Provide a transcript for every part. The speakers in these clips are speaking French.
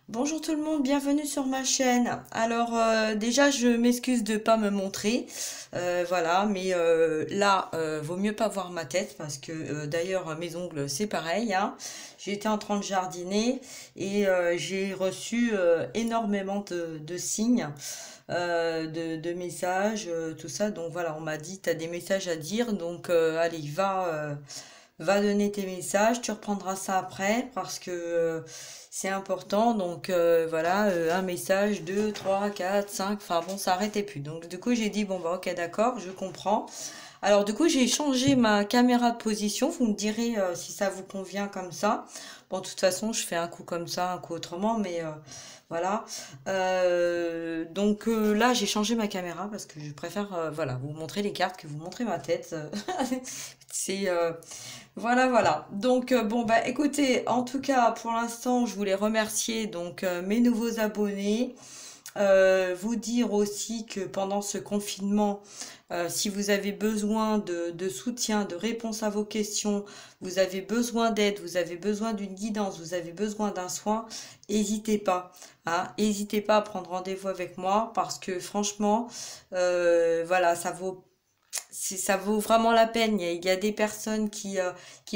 Bonjour tout le monde, bienvenue sur ma chaîne. Alors déjà je m'excuse de pas me montrer, voilà, mais là vaut mieux pas voir ma tête parce que d'ailleurs mes ongles c'est pareil, hein. J'ai été en train de jardiner et j'ai reçu énormément de signes, de messages, tout ça. Donc voilà, on m'a dit t'as des messages à dire, donc allez va donner tes messages, tu reprendras ça après parce que c'est important. Donc voilà, un message, deux, trois, quatre, cinq, enfin bon, ça arrêtait plus. Donc du coup, j'ai dit, bon bah ok, d'accord, je comprends. Alors du coup, j'ai changé ma caméra de position. Vous me direz si ça vous convient comme ça. Bon, de toute façon, je fais un coup comme ça, un coup autrement, mais voilà. Donc là, j'ai changé ma caméra parce que je préfère voilà, vous montrer les cartes que vous montrer ma tête. C'est voilà, voilà. Donc bon bah écoutez, en tout cas pour l'instant, je voulais remercier donc mes nouveaux abonnés. Vous dire aussi que pendant ce confinement, si vous avez besoin de soutien, de réponse à vos questions, vous avez besoin d'aide, vous avez besoin d'une guidance, vous avez besoin d'un soin, n'hésitez pas. Hein, n'hésitez pas à prendre rendez-vous avec moi parce que franchement, voilà, ça vaut vraiment la peine. Il y a des personnes qui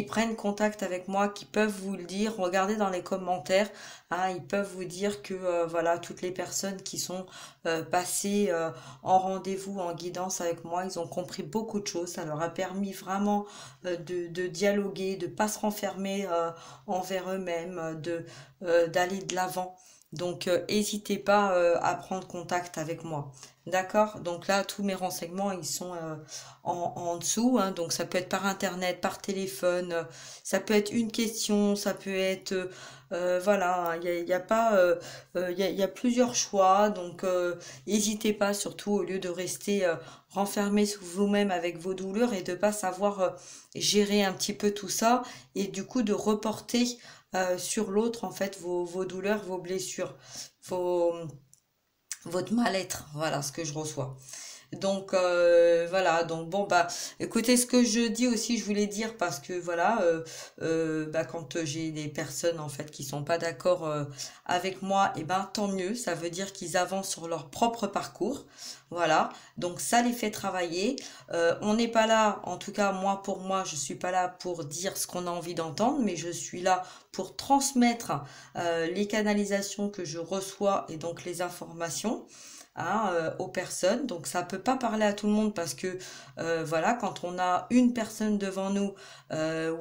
prennent contact avec moi, qui peuvent vous le dire. Regardez dans les commentaires, hein, ils peuvent vous dire que voilà, toutes les personnes qui sont passées en rendez-vous, en guidance avec moi, ils ont compris beaucoup de choses. Ça leur a permis vraiment de dialoguer, de pas se renfermer envers eux-mêmes, d'aller de l'avant. Donc, n'hésitez pas à prendre contact avec moi. D'accord? Donc là, tous mes renseignements, ils sont en dessous, hein. Donc ça peut être par internet, par téléphone, ça peut être une question, ça peut être voilà, hein. Il y a pas il y a plusieurs choix. Donc n'hésitez pas, surtout au lieu de rester renfermé sous vous-même avec vos douleurs et de pas savoir gérer un petit peu tout ça et du coup de reporter sur l'autre en fait vos douleurs, vos blessures, vos votre mal-être, voilà ce que je reçois. Donc voilà, donc bon bah écoutez ce que je dis aussi, je voulais dire parce que voilà, bah, quand j'ai des personnes en fait qui sont pas d'accord avec moi, et ben tant mieux, ça veut dire qu'ils avancent sur leur propre parcours. Voilà, donc ça les fait travailler. On n'est pas là, en tout cas moi pour moi, je suis pas là pour dire ce qu'on a envie d'entendre, mais je suis là pour transmettre les canalisations que je reçois et donc les informations, hein, aux personnes. Donc ça peut pas parler à tout le monde parce que voilà, quand on a une personne devant nous,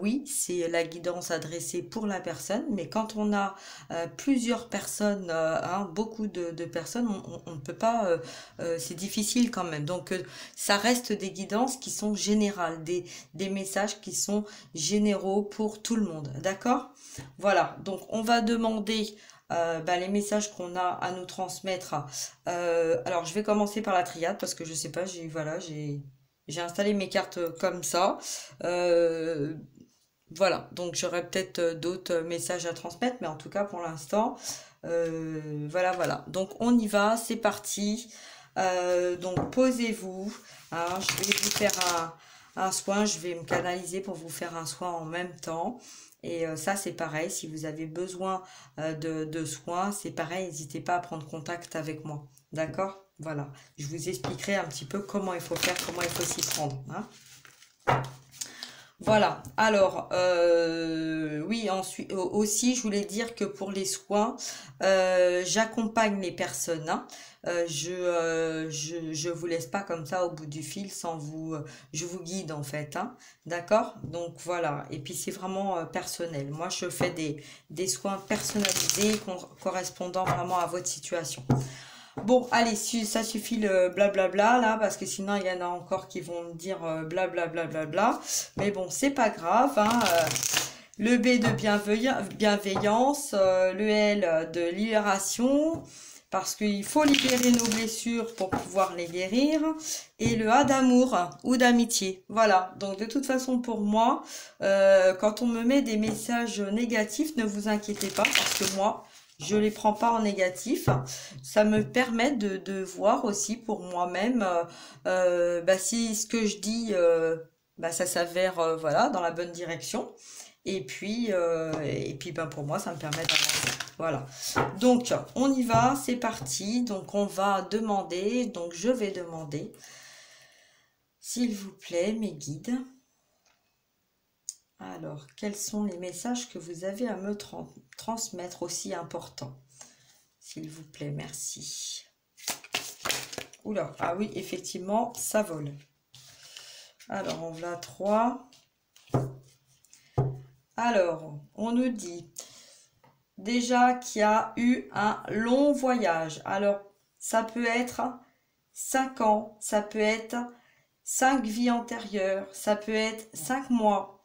oui, c'est la guidance adressée pour la personne. Mais quand on a plusieurs personnes, hein, beaucoup de personnes, on ne peut pas. C'est difficile quand même. Donc ça reste des guidances qui sont générales, des messages qui sont généraux pour tout le monde. D'accord? Voilà. Donc on va demander bah, les messages qu'on a à nous transmettre. Alors, je vais commencer par la triade parce que je sais pas, j'ai installé mes cartes comme ça. Euh, voilà, donc j'aurai peut-être d'autres messages à transmettre, mais en tout cas pour l'instant, voilà, voilà. Donc on y va, c'est parti. Donc posez-vous. Hein, je vais vous faire un soin, je vais me canaliser pour vous faire un soin en même temps. Et ça, c'est pareil, si vous avez besoin de soins, c'est pareil, n'hésitez pas à prendre contact avec moi. D'accord? Voilà. Je vous expliquerai un petit peu comment il faut faire, comment il faut s'y prendre. Hein. Voilà. Alors, oui, ensuite aussi, je voulais dire que pour les soins, j'accompagne les personnes. Hein. Je vous laisse pas comme ça au bout du fil sans vous, je vous guide en fait. Hein. D'accord? Donc voilà. Et puis c'est vraiment personnel. Moi, je fais des soins personnalisés correspondant vraiment à votre situation. Bon, allez, ça suffit le blablabla là, parce que sinon il y en a encore qui vont me dire blablabla. Mais bon, c'est pas grave, hein, le B de bienveillance, le L de libération, parce qu'il faut libérer nos blessures pour pouvoir les guérir, et le A d'amour ou d'amitié. Voilà, donc de toute façon pour moi, quand on me met des messages négatifs, ne vous inquiétez pas, parce que moi, je les prends pas en négatif. Ça me permet de voir aussi pour moi-même bah, si ce que je dis, bah, ça s'avère voilà, dans la bonne direction. Et puis ben, pour moi, ça me permet d'avancer. Voilà. Donc, on y va, c'est parti. Donc, on va demander, donc je vais demander, s'il vous plaît, mes guides. Alors, quels sont les messages que vous avez à me transmettre aussi importants? S'il vous plaît, merci. Oula, ah oui, effectivement, ça vole. Alors, on va 3. Alors, on nous dit déjà qu'il y a eu un long voyage. Alors, ça peut être 5 ans, ça peut être 5 vies antérieures, ça peut être 5 mois.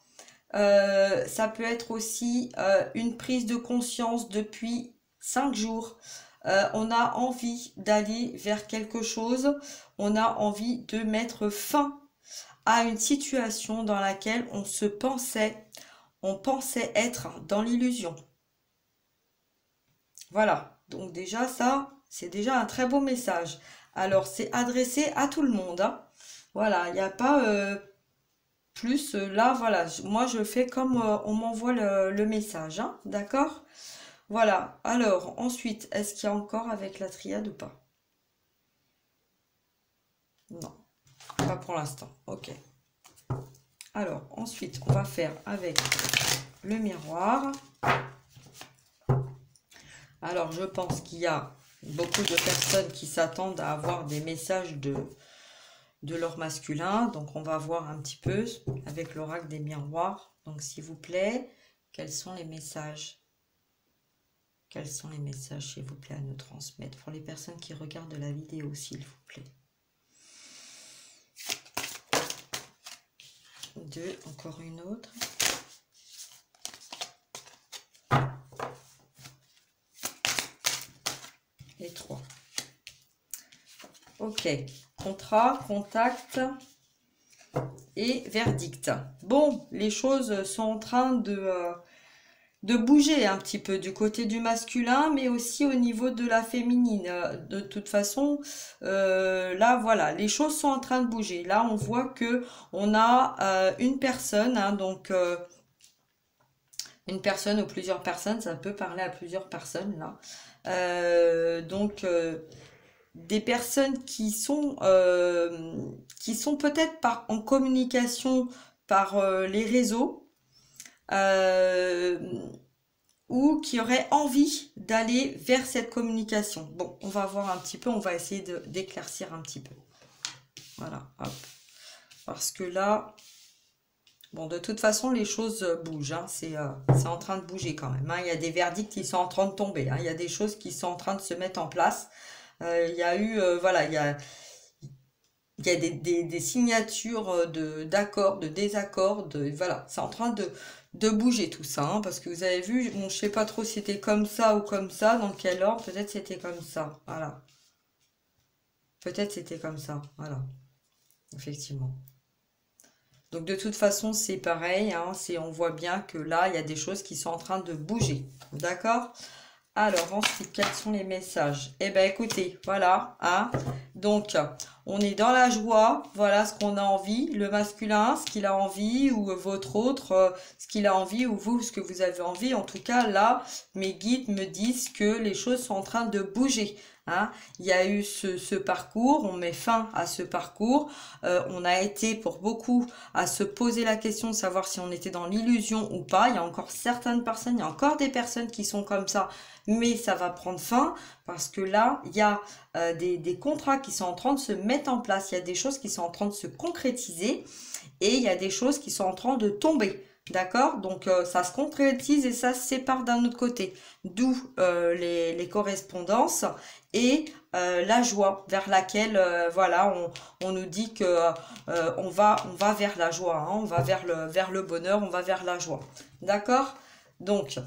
Ça peut être aussi une prise de conscience depuis 5 jours. On a envie d'aller vers quelque chose, on a envie de mettre fin à une situation dans laquelle on pensait être dans l'illusion. Voilà, donc déjà ça, c'est déjà un très beau message. Alors c'est adressé à tout le monde, hein. Voilà, il n'y a pas plus, là, voilà, moi je fais comme on m'envoie le message, hein, d'accord? Voilà, alors ensuite, est-ce qu'il y a encore avec la triade ou pas? Non, pas pour l'instant, ok. Alors ensuite, on va faire avec le miroir. Alors je pense qu'il y a beaucoup de personnes qui s'attendent à avoir des messages de leur masculin. Donc on va voir un petit peu avec l'oracle des miroirs. Donc s'il vous plaît, quels sont les messages? Quels sont les messages, s'il vous plaît, à nous transmettre pour les personnes qui regardent la vidéo, s'il vous plaît? 2, encore une autre. Et 3. Ok, contrat, contact et verdict. Bon, les choses sont en train de bouger un petit peu du côté du masculin, mais aussi au niveau de la féminine. De toute façon, là, voilà, les choses sont en train de bouger. Là, on voit que on a une personne, hein, donc une personne ou plusieurs personnes, ça peut parler à plusieurs personnes, là. Des personnes qui sont peut-être en communication par les réseaux, euh, ou qui auraient envie d'aller vers cette communication. Bon, on va voir un petit peu, on va essayer d'éclaircir un petit peu. Voilà, hop. Parce que là, bon, de toute façon, les choses bougent, hein. C'est en train de bouger quand même, hein. Il y a des verdicts qui sont en train de tomber, hein. Il y a des choses qui sont en train de se mettre en place. Il y a eu, voilà, il y a des signatures d'accords, de désaccords, voilà, c'est en train de bouger tout ça, hein, parce que vous avez vu, bon, je sais pas trop si c'était comme ça ou comme ça, dans quel ordre, peut-être c'était comme ça, voilà. Peut-être c'était comme ça, voilà, effectivement. Donc de toute façon, c'est pareil, hein, on voit bien que là, il y a des choses qui sont en train de bouger, d'accord? Alors ensuite, quels sont les messages? Eh bien écoutez, voilà, hein, donc on est dans la joie, voilà ce qu'on a envie, le masculin, ce qu'il a envie, ou votre autre, ce qu'il a envie, ou vous, ce que vous avez envie. En tout cas, là, mes guides me disent que les choses sont en train de bouger, hein. Il y a eu ce parcours, on met fin à ce parcours, on a été pour beaucoup à se poser la question de savoir si on était dans l'illusion ou pas. Il y a encore certaines personnes, il y a encore des personnes qui sont comme ça, mais ça va prendre fin parce que là, il y a des contrats qui sont en train de se mettre en place, il y a des choses qui sont en train de se concrétiser et il y a des choses qui sont en train de tomber. D'accord? Donc ça se concrétise et ça se sépare d'un autre côté. D'où les correspondances et la joie vers laquelle voilà, on nous dit que on va vers la joie, hein, on va vers le bonheur, on va vers la joie. D'accord? Donc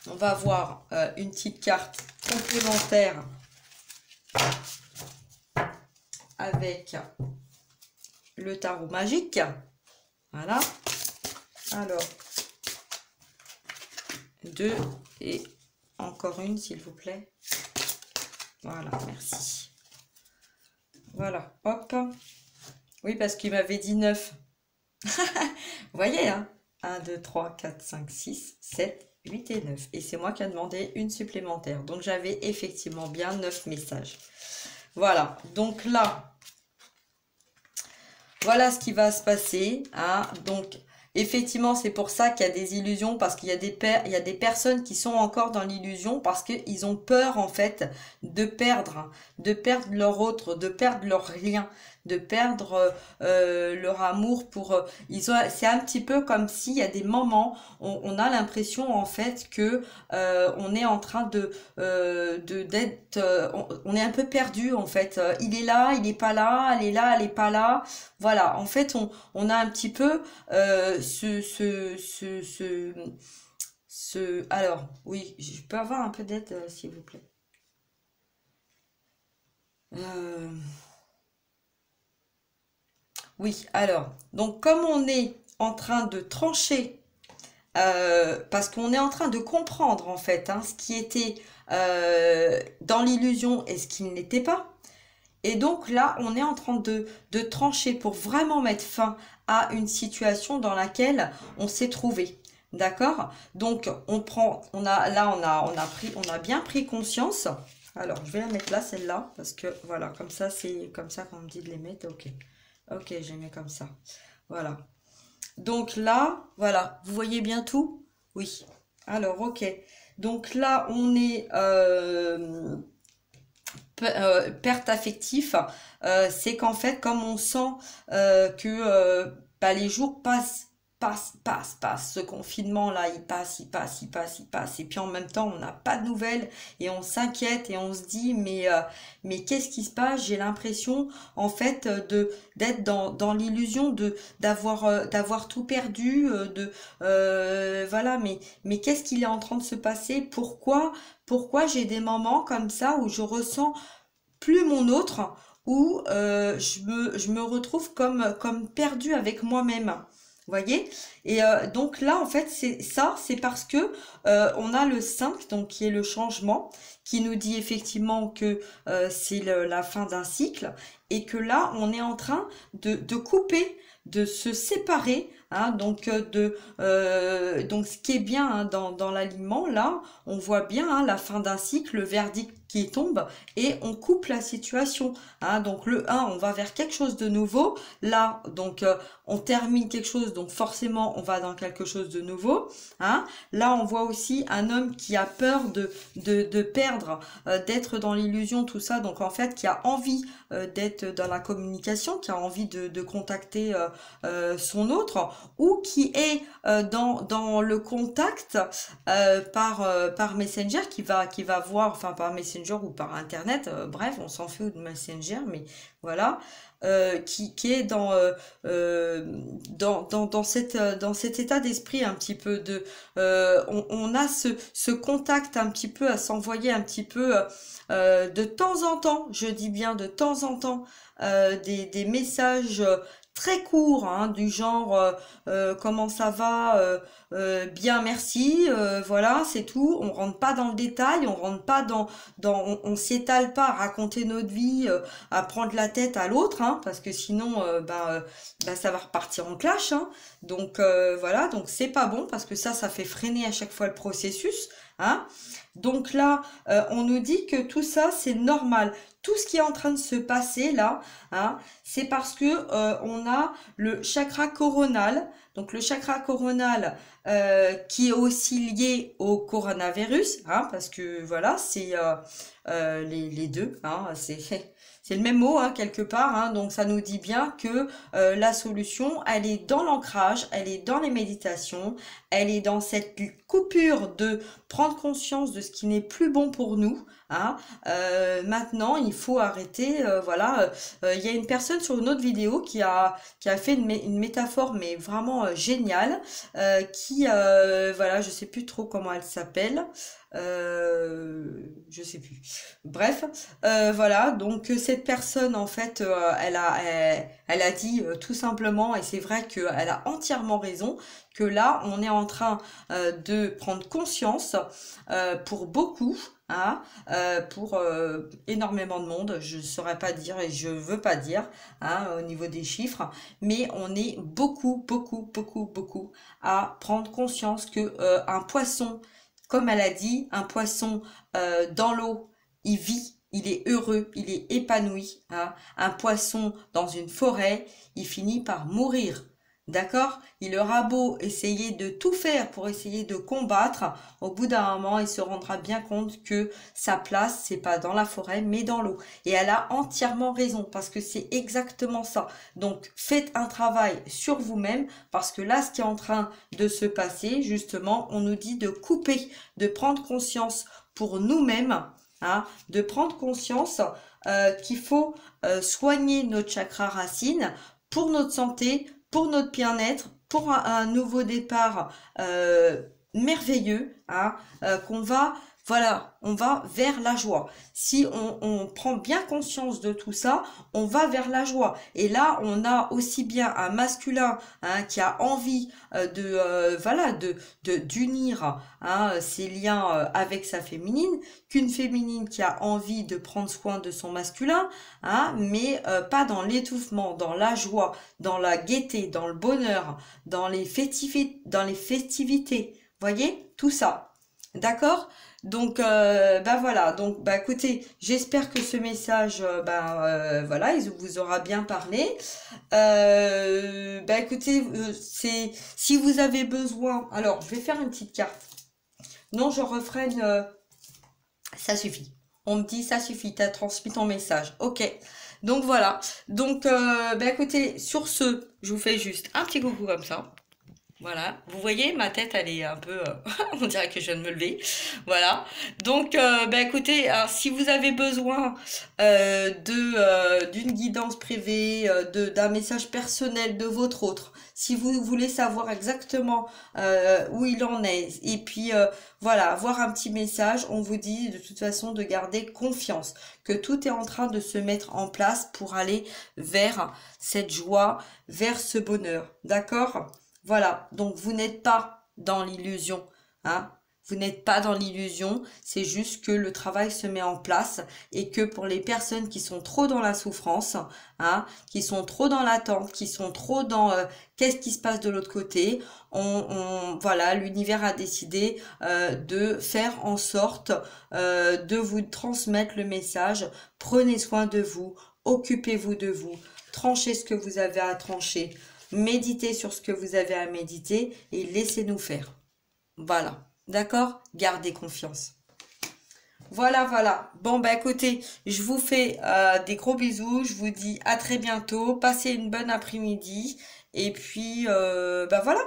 on va voir une petite carte complémentaire avec le tarot magique. Voilà. Alors, 2 et encore une, s'il vous plaît. Voilà, merci. Voilà, hop. Oui, parce qu'il m'avait dit 9. Vous voyez, hein? 1, 2, 3, 4, 5, 6, 7, 8 et 9. Et c'est moi qui ai demandé une supplémentaire. Donc, j'avais effectivement bien 9 messages. Voilà. Donc là, voilà ce qui va se passer. Hein. Donc, effectivement, c'est pour ça qu'il y a des illusions, parce qu'il y a il y a des personnes qui sont encore dans l'illusion, parce qu'ils ont peur, en fait, de perdre leur autre, de perdre leur lien, de perdre leur amour pour... c'est un petit peu comme s'il y a des moments, on a l'impression, en fait, que on est en train d'être... on est un peu perdu, en fait. Il est là, il n'est pas là, elle est là, elle n'est pas là. Voilà, en fait, on a un petit peu alors, oui, je peux avoir un peu d'aide, s'il vous plaît. Euh, oui, alors, donc comme on est en train de trancher, parce qu'on est en train de comprendre, en fait, hein, ce qui était dans l'illusion et ce qui ne l'était pas. Et donc là, on est en train de trancher pour vraiment mettre fin à une situation dans laquelle on s'est trouvé. D'accord? Donc, on a bien pris conscience. Alors, je vais la mettre là, celle-là, parce que voilà, comme ça, c'est comme ça qu'on me dit de les mettre. Ok. Ok, je les mets comme ça. Voilà. Donc là, voilà, vous voyez bien tout? Oui. Alors, ok. Donc là, on est perte affective, c'est qu'en fait, comme on sent que bah, les jours passent. Ce confinement-là, il passe, il passe, il passe, il passe. Et puis en même temps, on n'a pas de nouvelles et on s'inquiète et on se dit, mais qu'est-ce qui se passe? J'ai l'impression, en fait, d'être dans l'illusion d'avoir tout perdu, voilà, mais qu'est-ce qu'il est en train de se passer? Pourquoi j'ai des moments comme ça où je ressens plus mon autre, où je me retrouve comme perdue avec moi-même. Vous voyez? Et donc là, en fait, c'est parce que on a le 5, donc qui est le changement, qui nous dit effectivement que c'est la fin d'un cycle, et que là, on est en train de couper, de se séparer, hein, donc ce qui est bien hein, dans l'alignement, là, on voit bien hein, la fin d'un cycle, le verdict qui tombe, et on coupe la situation. Hein, donc le 1, on va vers quelque chose de nouveau. Là, donc on termine quelque chose, donc forcément, on va dans quelque chose de nouveau. Hein. Là, on voit aussi un homme qui a peur de perdre, d'être dans l'illusion, tout ça. Donc en fait, qui a envie d'être dans la communication, qui a envie de contacter son autre, ou qui est dans le contact par Messenger, qui va voir, enfin par Messenger ou par Internet, bref, on s'en fout de Messenger, mais voilà, qui est dans cet état d'esprit un petit peu on a ce contact un petit peu à s'envoyer un petit peu de temps en temps, je dis bien de temps en temps, des messages très courts, hein, du genre comment ça va, bien merci, voilà, c'est tout. On rentre pas dans le détail, on rentre pas on s'étale pas à raconter notre vie, à prendre la tête à l'autre, hein, parce que sinon, ça va repartir en clash, hein. Donc voilà, donc c'est pas bon parce que ça fait freiner à chaque fois le processus, hein. Donc là, on nous dit que tout ça, c'est normal. Tout ce qui est en train de se passer là, hein, c'est parce que on a le chakra coronal. Donc le chakra coronal qui est aussi lié au coronavirus, hein, parce que voilà, c'est les deux, hein, c'est le même mot hein, quelque part, hein, donc ça nous dit bien que la solution, elle est dans l'ancrage, elle est dans les méditations, elle est dans cette coupure de prendre conscience de ce qui n'est plus bon pour nous. Hein. Maintenant, il faut arrêter. Voilà, il y a une personne sur une autre vidéo qui a fait une métaphore, mais vraiment géniale, voilà, je sais plus trop comment elle s'appelle. je sais plus. Bref, voilà, donc cette personne, en fait, elle a dit tout simplement, et c'est vrai qu'elle a entièrement raison, que là, on est en train de prendre conscience pour beaucoup, hein, pour énormément de monde, je ne saurais pas dire et je veux pas dire, hein, au niveau des chiffres, mais on est beaucoup à prendre conscience que un poisson, comme elle a dit, un poisson dans l'eau, il vit, il est heureux, il est épanoui, hein. Un poisson dans une forêt, il finit par mourir. D'accord? Il aura beau essayer de tout faire pour essayer de combattre, au bout d'un moment, il se rendra bien compte que sa place, c'est pas dans la forêt, mais dans l'eau. Et elle a entièrement raison, parce que c'est exactement ça. Donc, faites un travail sur vous-même, parce que là, ce qui est en train de se passer, justement, on nous dit de couper, de prendre conscience pour nous-mêmes, hein, de prendre conscience qu'il faut soigner notre chakra racine pour notre santé, pour notre bien-être, pour un nouveau départ merveilleux, hein, qu'on va, voilà, on va vers la joie. Si on prend bien conscience de tout ça, on va vers la joie. Et là, on a aussi bien un masculin, hein, qui a envie voilà, d'unir, hein, ses liens avec sa féminine, qu'une féminine qui a envie de prendre soin de son masculin, hein, mais pas dans l'étouffement, dans la joie, dans la gaieté, dans le bonheur, dans les festivités. Voyez, tout ça. D'accord? Donc, bah voilà. Donc, bah écoutez, j'espère que ce message, voilà, il vous aura bien parlé. Bah écoutez, si vous avez besoin, alors je vais faire une petite carte. Non, je referai une. Ça suffit. On me dit ça suffit, t'as transmis ton message. Ok. Donc voilà. Donc, bah écoutez, sur ce, je vous fais juste un petit coucou comme ça. Voilà, vous voyez, ma tête, elle est un peu... on dirait que je viens de me lever. Voilà. Donc, bah, écoutez, alors, si vous avez besoin d'une guidance privée, d'un message personnel de votre autre, si vous voulez savoir exactement où il en est, et puis voilà, avoir un petit message, on vous dit de toute façon de garder confiance, que tout est en train de se mettre en place pour aller vers cette joie, vers ce bonheur. D'accord ? Voilà, donc vous n'êtes pas dans l'illusion, hein. Vous n'êtes pas dans l'illusion, c'est juste que le travail se met en place et que pour les personnes qui sont trop dans la souffrance, hein, qui sont trop dans l'attente, qui sont trop dans qu'est-ce qui se passe de l'autre côté, voilà, l'univers a décidé de faire en sorte de vous transmettre le message. Prenez soin de vous, occupez-vous de vous, tranchez ce que vous avez à trancher. Méditez sur ce que vous avez à méditer et laissez-nous faire. Voilà. D'accord? Gardez confiance. Voilà, voilà. Bon, bah écoutez, je vous fais des gros bisous. Je vous dis à très bientôt. Passez une bonne après-midi. Et puis, bah voilà.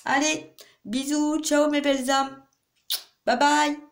Allez, bisous. Ciao mes belles âmes. Bye bye.